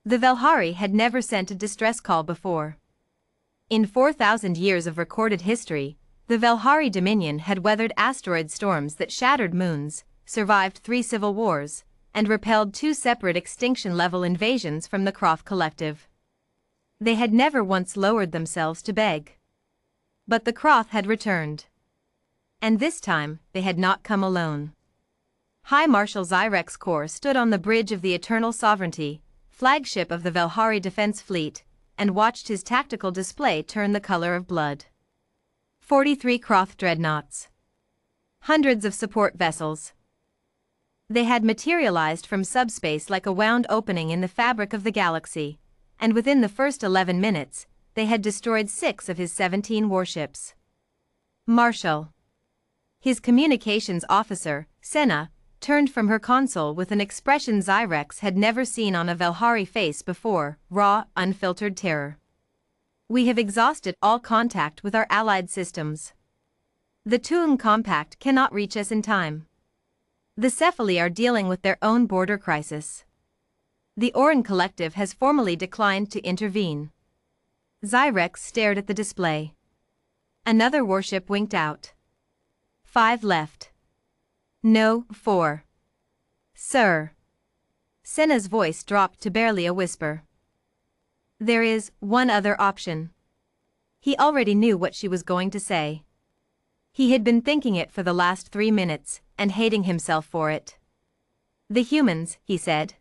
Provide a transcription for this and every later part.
The Velhari had never sent a distress call before. In 4,000 years of recorded history, the Velhari Dominion had weathered asteroid storms that shattered moons, survived 3 civil wars, and repelled 2 separate extinction-level invasions from the Kroth Collective. They had never once lowered themselves to beg. But the Kroth had returned. And this time, they had not come alone. High Marshal Zyrek's Corps stood on the bridge of the Eternal Sovereignty, flagship of the Velhari Defense Fleet, and watched his tactical display turn the color of blood. 43 Kroth dreadnoughts. Hundreds of support vessels. They had materialized from subspace like a wound opening in the fabric of the galaxy, and within the first 11 minutes, they had destroyed 6 of his 17 warships. Marshal. His communications officer, Senna, turned from her console with an expression Zyrex had never seen on a Velhari face before, raw, unfiltered terror. We have exhausted all contact with our allied systems. The Tuum Compact cannot reach us in time. The Cephali are dealing with their own border crisis. The Oran Collective has formally declined to intervene. Zyrex stared at the display. Another warship winked out. 5 left. No, 4. Sir. Senna's voice dropped to barely a whisper. There is one other option. He already knew what she was going to say. He had been thinking it for the last 3 minutes, and hating himself for it. The humans, he said.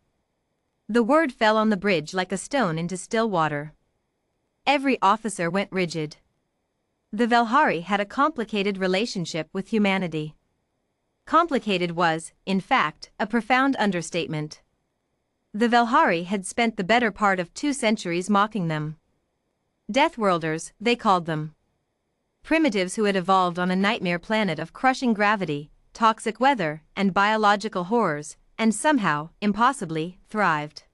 The word fell on the bridge like a stone into still water. Every officer went rigid. The Velhari had a complicated relationship with humanity. Complicated was, in fact, a profound understatement. The Velhari had spent the better part of 2 centuries mocking them. Deathworlders, they called them. Primitives who had evolved on a nightmare planet of crushing gravity, toxic weather, and biological horrors, and somehow, impossibly, thrived.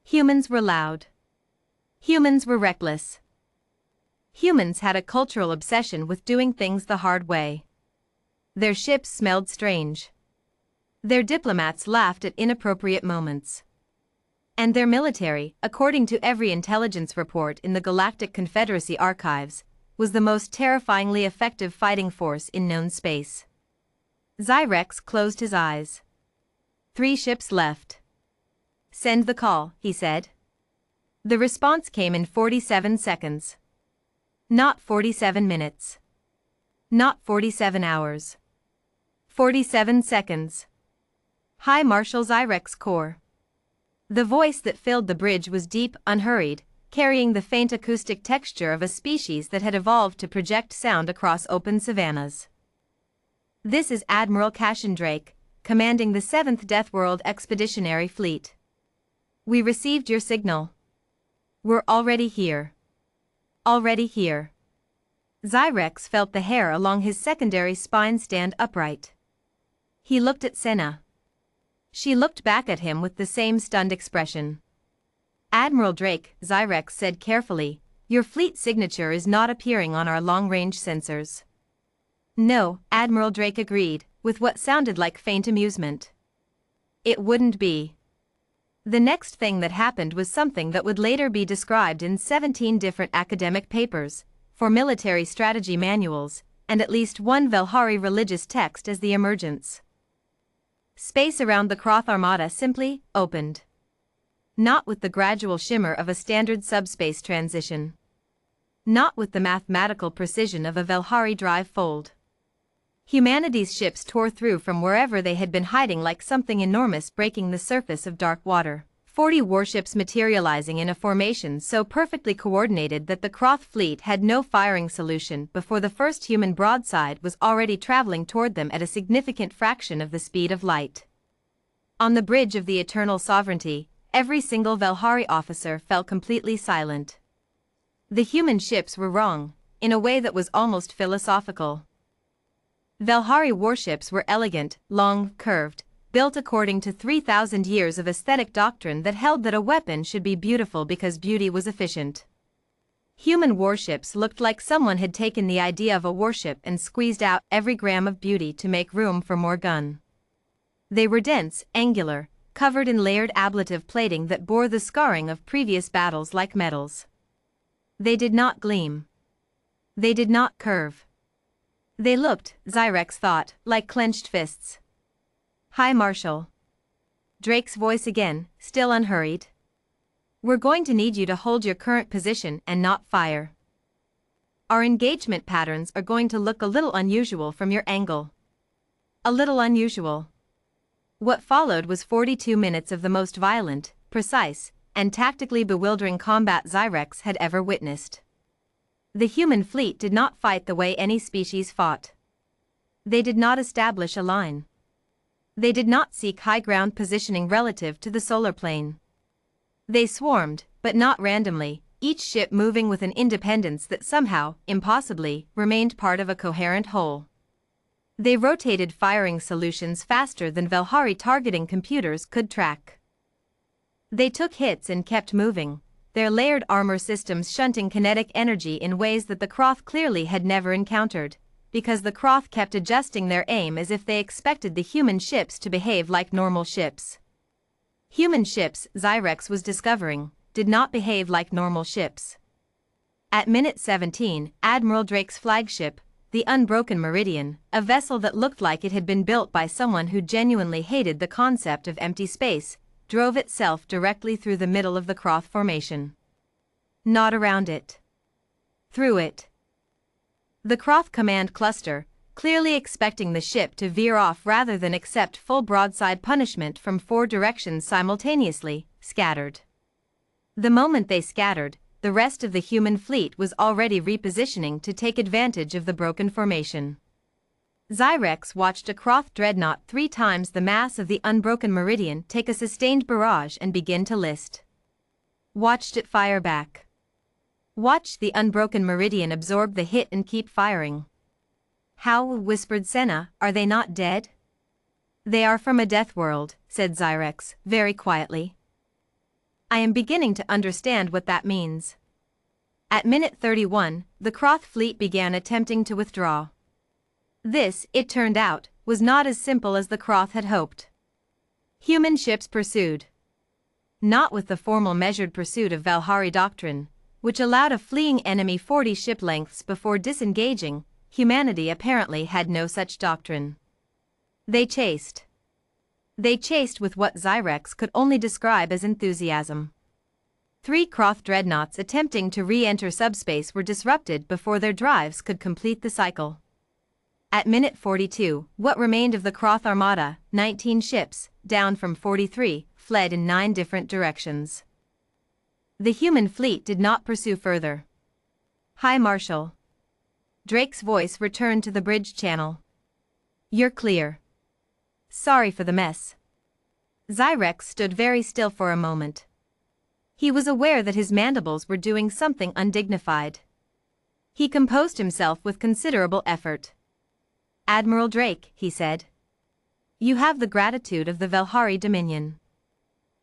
Humans were loud. Humans were reckless. Humans had a cultural obsession with doing things the hard way. Their ships smelled strange. Their diplomats laughed at inappropriate moments. And their military, according to every intelligence report in the Galactic Confederacy archives, was the most terrifyingly effective fighting force in known space. Zyrex closed his eyes. 3 ships left. Send the call, he said. The response came in 47 seconds. Not 47 minutes. Not 47 hours. 47 seconds. High Marshal Zyrex Corps. The voice that filled the bridge was deep, unhurried, carrying the faint acoustic texture of a species that had evolved to project sound across open savannas. This is Admiral Cashendrake, commanding the 7th Deathworld Expeditionary Fleet. We received your signal. We're already here. Already here. Zyrex felt the hair along his secondary spine stand upright. He looked at Senna. She looked back at him with the same stunned expression. Admiral Drake, Zyrex said carefully, your fleet signature is not appearing on our long-range sensors. No, Admiral Drake agreed, with what sounded like faint amusement. It wouldn't be. The next thing that happened was something that would later be described in 17 different academic papers, 4 military strategy manuals, and at least 1 Velhari religious text as the emergence. Space around the Kroth Armada simply opened. Not with the gradual shimmer of a standard subspace transition. Not with the mathematical precision of a Velhari drive fold. Humanity's ships tore through from wherever they had been hiding like something enormous breaking the surface of dark water. 40 warships materializing in a formation so perfectly coordinated that the Kroth fleet had no firing solution before the first human broadside was already traveling toward them at a significant fraction of the speed of light. On the bridge of the Eternal Sovereignty, every single Velhari officer fell completely silent. The human ships were wrong, in a way that was almost philosophical. Velhari warships were elegant, long, curved, built according to 3,000 years of aesthetic doctrine that held that a weapon should be beautiful because beauty was efficient. Human warships looked like someone had taken the idea of a warship and squeezed out every gram of beauty to make room for more gun. They were dense, angular, covered in layered ablative plating that bore the scarring of previous battles like medals. They did not gleam. They did not curve. They looked, Zyrex thought, like clenched fists. "Hi, Marshal." Drake's voice again, still unhurried. "We're going to need you to hold your current position and not fire. Our engagement patterns are going to look a little unusual from your angle. A little unusual." What followed was 42 minutes of the most violent, precise, and tactically bewildering combat Zyrex had ever witnessed. The human fleet did not fight the way any species fought. They did not establish a line. They did not seek high ground positioning relative to the solar plane. They swarmed, but not randomly, each ship moving with an independence that somehow, impossibly, remained part of a coherent whole. They rotated firing solutions faster than Velhari targeting computers could track. They took hits and kept moving, their layered armor systems shunting kinetic energy in ways that the Croth clearly had never encountered, because the Croth kept adjusting their aim as if they expected the human ships to behave like normal ships. Human ships, Zyrex was discovering, did not behave like normal ships. At minute 17, Admiral Drake's flagship, the Unbroken Meridian, a vessel that looked like it had been built by someone who genuinely hated the concept of empty space, drove itself directly through the middle of the Croth formation. Not around it. Through it. The Croth command cluster, clearly expecting the ship to veer off rather than accept full broadside punishment from 4 directions simultaneously, scattered. The moment they scattered, the rest of the human fleet was already repositioning to take advantage of the broken formation. Zyrex watched a Croth dreadnought 3 times the mass of the Unbroken Meridian take a sustained barrage and begin to list. Watched it fire back. Watched the Unbroken Meridian absorb the hit and keep firing. "How," whispered Senna, "are they not dead?" "They are from a death world," said Zyrex, very quietly. "I am beginning to understand what that means." At minute 31, the Croth fleet began attempting to withdraw. This, it turned out, was not as simple as the Croth had hoped. Human ships pursued. Not with the formal measured pursuit of Velhari doctrine, which allowed a fleeing enemy 40 ship lengths before disengaging. Humanity apparently had no such doctrine. They chased. They chased with what Zyrex could only describe as enthusiasm. 3 Croth dreadnoughts attempting to re-enter subspace were disrupted before their drives could complete the cycle. At minute 42, what remained of the Croth armada, 19 ships, down from 43, fled in 9 different directions. The human fleet did not pursue further. "Hi, Marshal." Drake's voice returned to the bridge channel. "You're clear. Sorry for the mess." Zyrex stood very still for a moment. He was aware that his mandibles were doing something undignified. He composed himself with considerable effort. "Admiral Drake," he said. "You have the gratitude of the Velhari Dominion."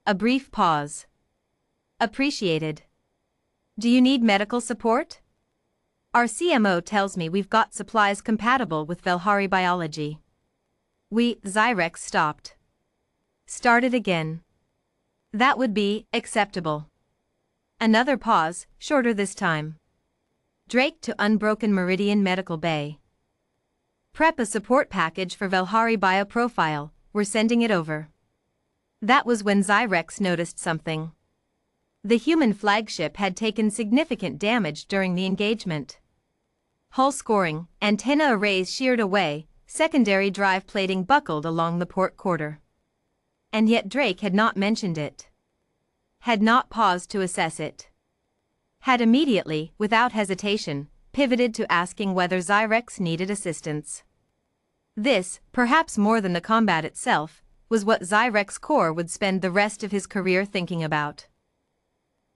A brief pause. "Appreciated. Do you need medical support?" "Our CMO tells me we've got supplies compatible with Velhari biology." Zyrex stopped. Started again. "That would be acceptable." Another pause, shorter this time. "Drake to Unbroken Meridian Medical Bay. Prep a support package for Velhari bioprofile, we're sending it over." That was when Zyrex noticed something. The human flagship had taken significant damage during the engagement. Hull scoring, antenna arrays sheared away, secondary drive plating buckled along the port quarter. And yet Drake had not mentioned it. Had not paused to assess it. Had immediately, without hesitation, pivoted to asking whether Zyrex needed assistance. This, perhaps more than the combat itself, was what Zyrex Corps would spend the rest of his career thinking about.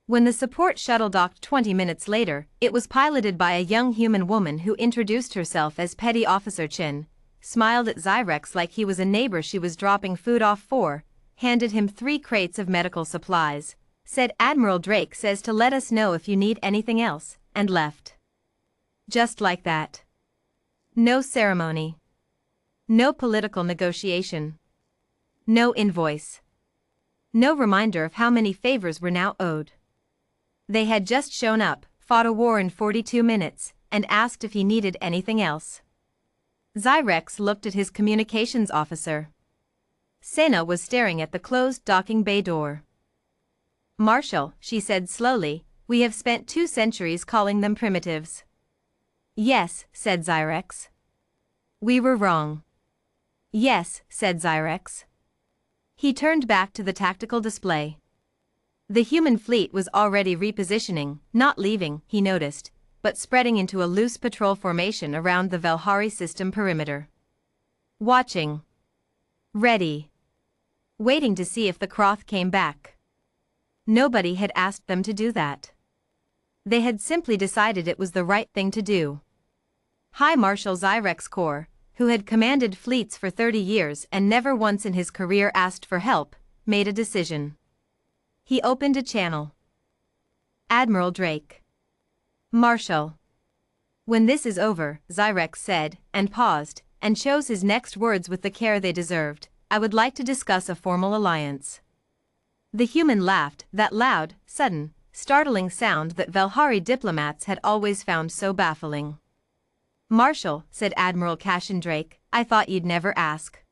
When the support shuttle docked 20 minutes later, it was piloted by a young human woman who introduced herself as Petty Officer Chin, smiled at Zyrex like he was a neighbor she was dropping food off for, handed him 3 crates of medical supplies, said Admiral Drake says to let us know if you need anything else, and left. Just like that. No ceremony. No political negotiation. No invoice. No reminder of how many favors were now owed. They had just shown up, fought a war in 42 minutes, and asked if he needed anything else. Zyrex looked at his communications officer. Sena was staring at the closed docking bay door. "Marshal," she said slowly, "we have spent 2 centuries calling them primitives." "Yes," said Zyrex. "We were wrong." "Yes," said Zyrex. He turned back to the tactical display. The human fleet was already repositioning, not leaving, he noticed, but spreading into a loose patrol formation around the Velhari system perimeter. Watching. Ready. Waiting to see if the Croth came back. Nobody had asked them to do that. They had simply decided it was the right thing to do. High Marshal Zyrex Corps, who had commanded fleets for 30 years and never once in his career asked for help, made a decision. He opened a channel. "Admiral Drake." "Marshal." "When this is over," Zyrex said, and paused, and chose his next words with the care they deserved, "I would like to discuss a formal alliance." The human laughed, that loud, sudden, startling sound that Velhari diplomats had always found so baffling. "Marshal," said Admiral Cashin Drake, "I thought you'd never ask."